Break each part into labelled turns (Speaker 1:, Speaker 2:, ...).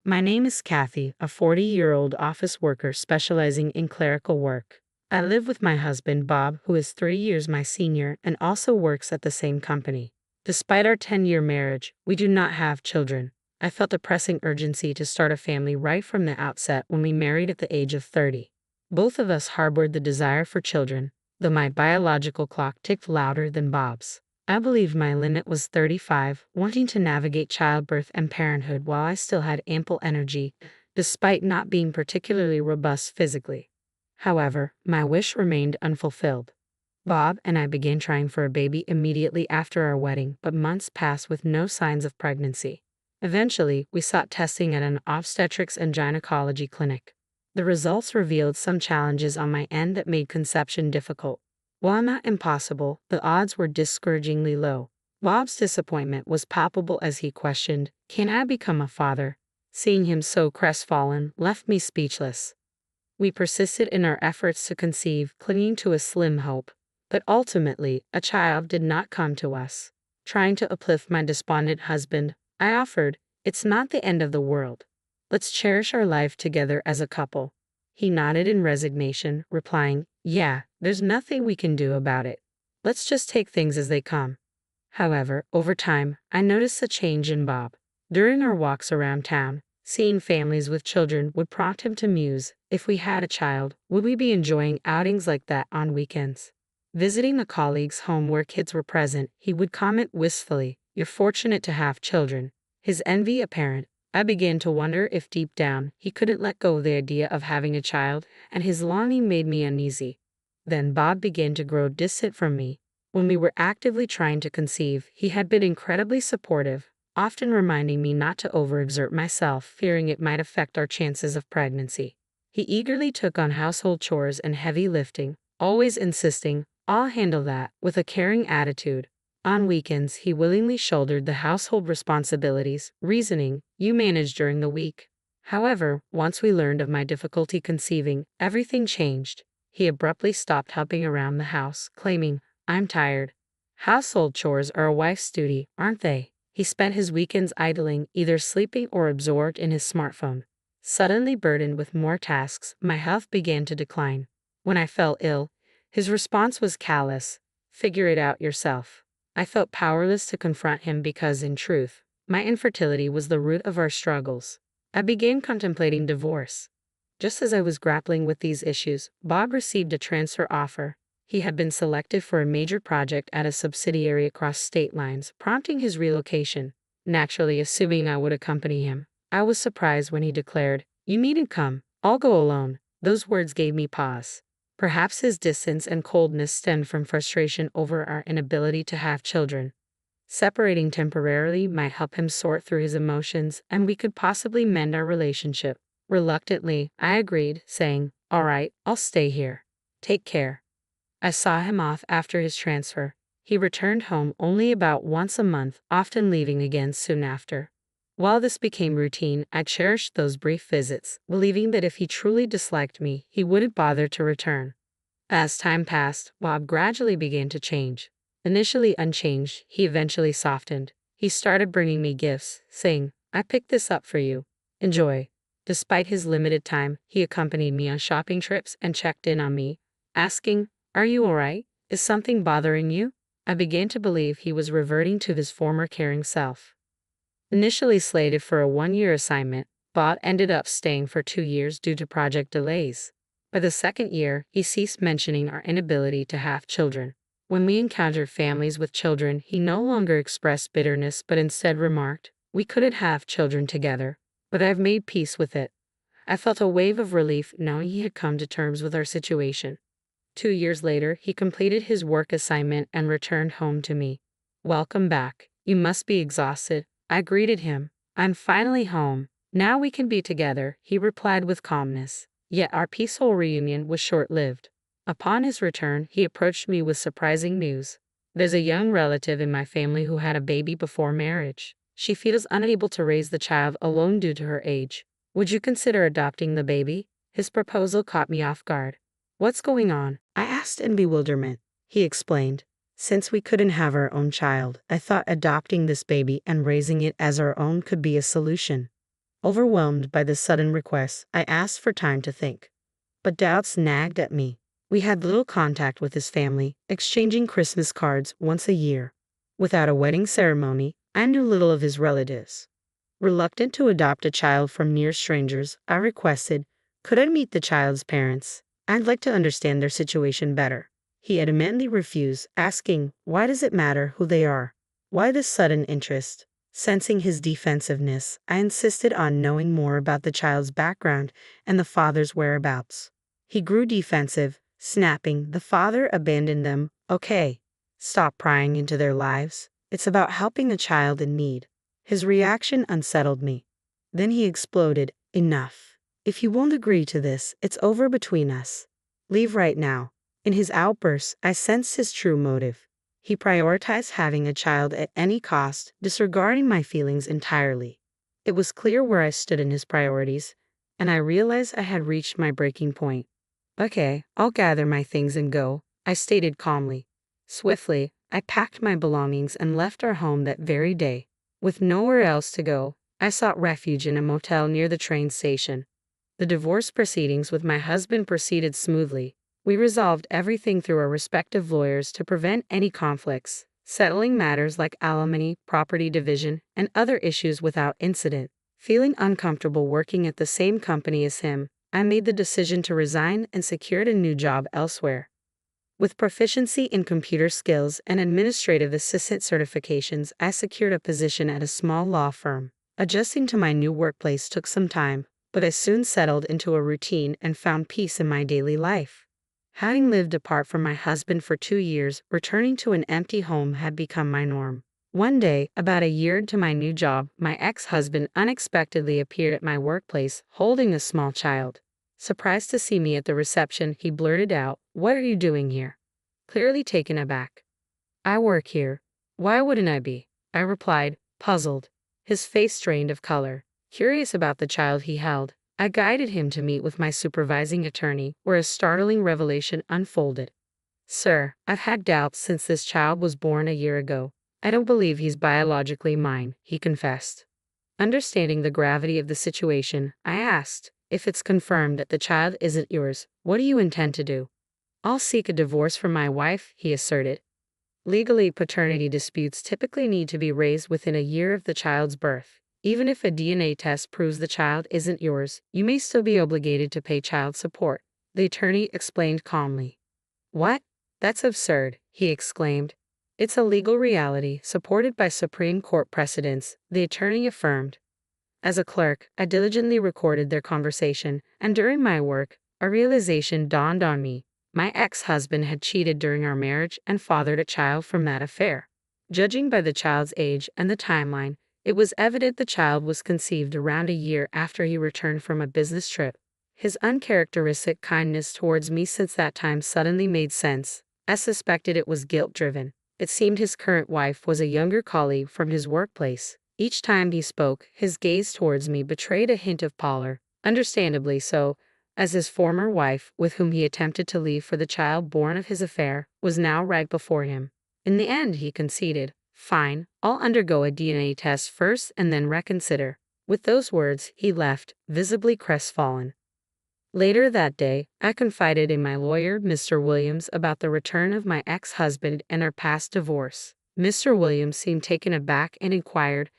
Speaker 1: My name is Kathy, a 40-year-old office worker specializing in clerical work. I live with my husband, Bob, who is 3 years my senior and also works at the same company. Despite our 10-year marriage, we do not have children. I felt a pressing urgency to start a family right from the outset when we married at the age of 30. Both of us harbored the desire for children, though my biological clock ticked louder than Bob's. I believed my limit was 35, wanting to navigate childbirth and parenthood while I still had ample energy, despite not being particularly robust physically. However, my wish remained unfulfilled. Bob and I began trying for a baby immediately after our wedding, but months passed with no signs of pregnancy. Eventually, we sought testing at an obstetrics and gynecology clinic. The results revealed some challenges on my end that made conception difficult. While not impossible, the odds were discouragingly low. Bob's disappointment was palpable as he questioned, "Can I become a father?" Seeing him so crestfallen left me speechless. We persisted in our efforts to conceive, clinging to a slim hope. But ultimately, a child did not come to us. Trying to uplift my despondent husband, I offered, "It's not the end of the world. Let's cherish our life together as a couple." He nodded in resignation, replying, "Yeah, there's nothing we can do about it. Let's just take things as they come." However, over time, I noticed a change in Bob. During our walks around town, seeing families with children would prompt him to muse, if we had a child, would we be enjoying outings like that on weekends? Visiting a colleague's home where kids were present, he would comment wistfully, "You're fortunate to have children." His envy apparent, I began to wonder if deep down he couldn't let go of the idea of having a child, and his longing made me uneasy. Then Bob began to grow distant from me. When we were actively trying to conceive, he had been incredibly supportive, often reminding me not to overexert myself, fearing it might affect our chances of pregnancy. He eagerly took on household chores and heavy lifting, always insisting, "I'll handle that," with a caring attitude. On weekends, he willingly shouldered the household responsibilities, reasoning, "You manage during the week." However, once we learned of my difficulty conceiving, everything changed. He abruptly stopped helping around the house, claiming, "I'm tired." Household chores are a wife's duty, aren't they? He spent his weekends idling, either sleeping or absorbed in his smartphone. Suddenly burdened with more tasks, my health began to decline. When I fell ill, his response was callous, "Figure it out yourself." I felt powerless to confront him because, in truth, my infertility was the root of our struggles. I began contemplating divorce. Just as I was grappling with these issues, Bob received a transfer offer. He had been selected for a major project at a subsidiary across state lines, prompting his relocation. Naturally, assuming I would accompany him, I was surprised when he declared, "You needn't come. I'll go alone." Those words gave me pause. Perhaps his distance and coldness stemmed from frustration over our inability to have children. Separating temporarily might help him sort through his emotions, and we could possibly mend our relationship. Reluctantly, I agreed, saying, "All right, I'll stay here. Take care." I saw him off after his transfer. He returned home only about once a month, often leaving again soon after. While this became routine, I cherished those brief visits, believing that if he truly disliked me, he wouldn't bother to return. As time passed, Bob gradually began to change. Initially unchanged, he eventually softened. He started bringing me gifts, saying, "I picked this up for you. Enjoy." Despite his limited time, he accompanied me on shopping trips and checked in on me, asking, "Are you all right? Is something bothering you?" I began to believe he was reverting to his former caring self. Initially slated for a 1-year assignment, Bob ended up staying for 2 years due to project delays. By the second year, he ceased mentioning our inability to have children. When we encountered families with children, he no longer expressed bitterness but instead remarked, "We couldn't have children together, but I've made peace with it." I felt a wave of relief knowing he had come to terms with our situation. 2 years later, he completed his work assignment and returned home to me. "Welcome back. You must be exhausted." I greeted him. "I'm finally home. Now we can be together," he replied with calmness. Yet our peaceful reunion was short-lived. Upon his return, he approached me with surprising news. "There's a young relative in my family who had a baby before marriage. She feels unable to raise the child alone due to her age. Would you consider adopting the baby?" His proposal caught me off guard. "What's going on?" I asked in bewilderment. He explained, "Since we couldn't have our own child, I thought adopting this baby and raising it as our own could be a solution." Overwhelmed by this sudden request, I asked for time to think. But doubts nagged at me. We had little contact with his family, exchanging Christmas cards once a year. Without a wedding ceremony, I knew little of his relatives. Reluctant to adopt a child from near strangers, I requested, could I meet the child's parents? I'd like to understand their situation better. He adamantly refused, asking, why does it matter who they are? Why this sudden interest? Sensing his defensiveness, I insisted on knowing more about the child's background and the father's whereabouts. He grew defensive, snapping, the father abandoned them. Okay. Stop prying into their lives. It's about helping a child in need. His reaction unsettled me. Then he exploded, enough. If you won't agree to this, it's over between us. Leave right now. In his outburst, I sensed his true motive. He prioritized having a child at any cost, disregarding my feelings entirely. It was clear where I stood in his priorities, and I realized I had reached my breaking point. Okay, I'll gather my things and go, I stated calmly. Swiftly, I packed my belongings and left our home that very day. With nowhere else to go, I sought refuge in a motel near the train station. The divorce proceedings with my husband proceeded smoothly. We resolved everything through our respective lawyers to prevent any conflicts, settling matters like alimony, property division, and other issues without incident. Feeling uncomfortable working at the same company as him, I made the decision to resign and secured a new job elsewhere. With proficiency in computer skills and administrative assistant certifications, I secured a position at a small law firm. Adjusting to my new workplace took some time, but I soon settled into a routine and found peace in my daily life. Having lived apart from my husband for 2 years, returning to an empty home had become my norm. One day, about a year into my new job, my ex-husband unexpectedly appeared at my workplace, holding a small child. Surprised to see me at the reception, he blurted out, "What are you doing here?" Clearly taken aback. "I work here. Why wouldn't I be?" I replied, puzzled. His face drained of color. Curious about the child he held, I guided him to meet with my supervising attorney, where a startling revelation unfolded. "Sir, I've had doubts since this child was born a year ago. I don't believe he's biologically mine," he confessed. Understanding the gravity of the situation, I asked, "If it's confirmed that the child isn't yours, what do you intend to do?" "I'll seek a divorce from my wife," he asserted. Legally, paternity disputes typically need to be raised within a year of the child's birth. Even if a DNA test proves the child isn't yours, you may still be obligated to pay child support, the attorney explained calmly. "What? That's absurd," he exclaimed. "It's a legal reality supported by Supreme Court precedents," the attorney affirmed. As a clerk, I diligently recorded their conversation, and during my work, a realization dawned on me. My ex-husband had cheated during our marriage and fathered a child from that affair. Judging by the child's age and the timeline, it was evident the child was conceived around a year after he returned from a business trip. His uncharacteristic kindness towards me since that time suddenly made sense. I suspected it was guilt-driven. It seemed his current wife was a younger colleague from his workplace. Each time he spoke, his gaze towards me betrayed a hint of pallor, understandably so, as his former wife, with whom he attempted to leave for the child born of his affair, was now right before him. In the end, he conceded, "Fine, I'll undergo a DNA test first and then reconsider." With those words, he left, visibly crestfallen. Later that day, I confided in my lawyer, Mr. Williams, about the return of my ex-husband and our past divorce. Mr. Williams seemed taken aback and inquired,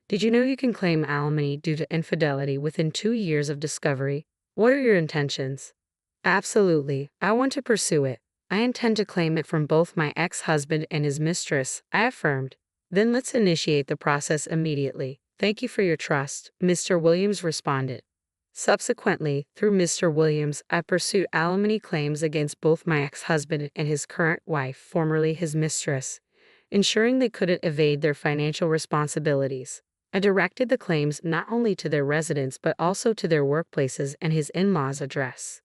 Speaker 1: "Did you know you can claim alimony due to infidelity within 2 years of discovery? What are your intentions?" "Absolutely, I want to pursue it. I intend to claim it from both my ex-husband and his mistress," I affirmed. "Then let's initiate the process immediately. Thank you for your trust," Mr. Williams responded. Subsequently, through Mr. Williams, I pursued alimony claims against both my ex-husband and his current wife, formerly his mistress, ensuring they couldn't evade their financial responsibilities. I directed the claims not only to their residence but also to their workplaces and his in-laws' address.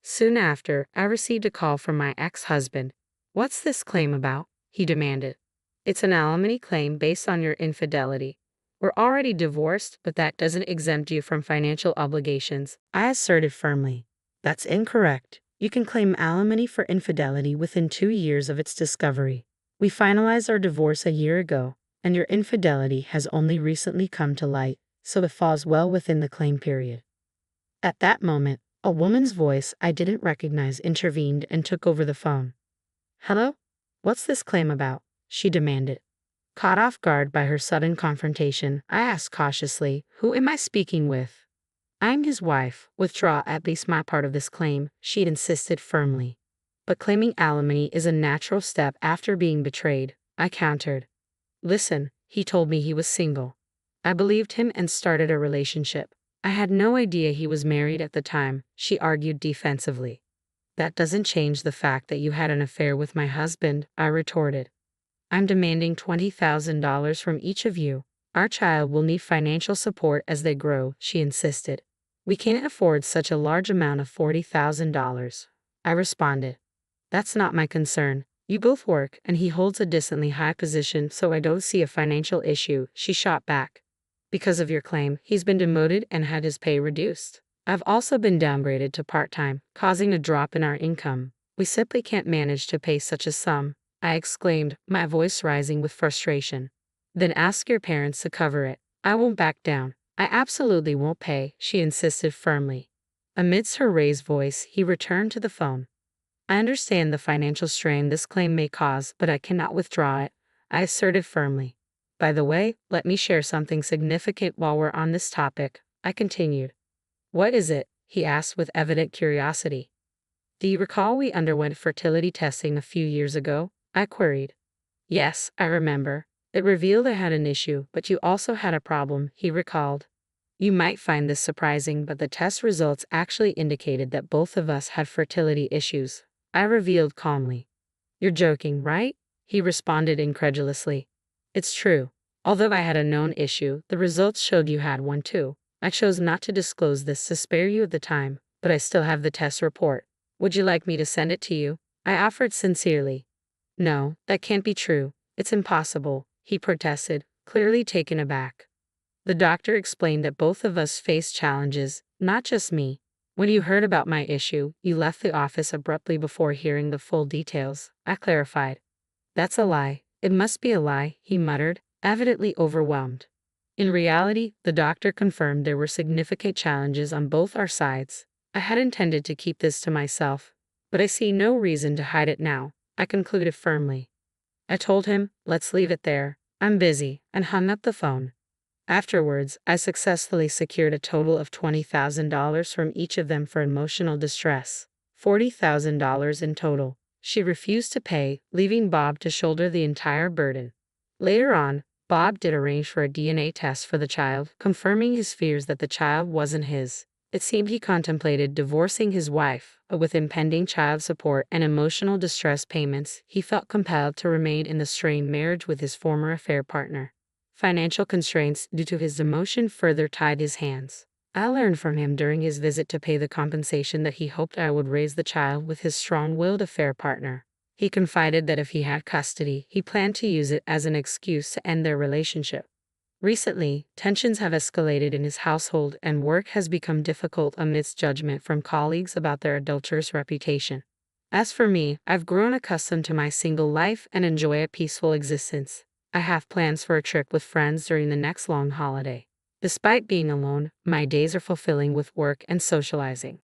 Speaker 1: Soon after, I received a call from my ex-husband. "What's this claim about?" he demanded. "It's an alimony claim based on your infidelity. We're already divorced, but that doesn't exempt you from financial obligations," I asserted firmly. "That's incorrect. You can claim alimony for infidelity within 2 years of its discovery. We finalized our divorce a year ago, and your infidelity has only recently come to light." so the falls well within the claim period. At that moment, a woman's voice I didn't recognize intervened and took over the phone. Hello? What's this claim about? She demanded. Caught off guard by her sudden confrontation, I asked cautiously, who am I speaking with? I'm his wife. Withdraw at least my part of this claim, she insisted firmly. But claiming alimony is a natural step after being betrayed, I countered. Listen, he told me he was single. I believed him and started a relationship. I had no idea he was married at the time, she argued defensively. That doesn't change the fact that you had an affair with my husband, I retorted. I'm demanding $20,000 from each of you. Our child will need financial support as they grow, she insisted. We can't afford such a large amount of $40,000. I responded. That's not my concern. You both work, and he holds a decently high position, so I don't see a financial issue, she shot back. Because of your claim, he's been demoted and had his pay reduced. I've also been downgraded to part-time, causing a drop in our income. We simply can't manage to pay such a sum, I exclaimed, my voice rising with frustration. Then ask your parents to cover it. I won't back down. I absolutely won't pay, she insisted firmly. Amidst her raised voice, he returned to the phone. I understand the financial strain this claim may cause, but I cannot withdraw it, I asserted firmly. By the way, let me share something significant while we're on this topic, I continued. What is it? He asked with evident curiosity. Do you recall we underwent fertility testing a few years ago? I queried. Yes, I remember. It revealed I had an issue, but you also had a problem, he recalled. You might find this surprising, but the test results actually indicated that both of us had fertility issues, I revealed calmly. You're joking, right? He responded incredulously. It's true. Although I had a known issue, the results showed you had one too. I chose not to disclose this to spare you the time, but I still have the test report. Would you like me to send it to you? I offered sincerely. No, that can't be true. It's impossible, he protested, clearly taken aback. The doctor explained that both of us faced challenges, not just me. When you heard about my issue, you left the office abruptly before hearing the full details, I clarified. That's a lie. It must be a lie, he muttered, evidently overwhelmed. In reality, the doctor confirmed there were significant challenges on both our sides. I had intended to keep this to myself, but I see no reason to hide it now, I concluded firmly. I told him, let's leave it there. I'm busy, and hung up the phone. Afterwards, I successfully secured a total of $20,000 from each of them for emotional distress, $40,000 in total. She refused to pay, leaving Bob to shoulder the entire burden. Later on, Bob did arrange for a DNA test for the child, confirming his fears that the child wasn't his. It seemed he contemplated divorcing his wife, but with impending child support and emotional distress payments, he felt compelled to remain in the strained marriage with his former affair partner. Financial constraints due to his demotion further tied his hands. I learned from him during his visit to pay the compensation that he hoped I would raise the child with his strong-willed affair partner. He confided that if he had custody, he planned to use it as an excuse to end their relationship. Recently, tensions have escalated in his household and work has become difficult amidst judgment from colleagues about their adulterous reputation. As for me, I've grown accustomed to my single life and enjoy a peaceful existence. I have plans for a trip with friends during the next long holiday. Despite being alone, my days are fulfilling with work and socializing.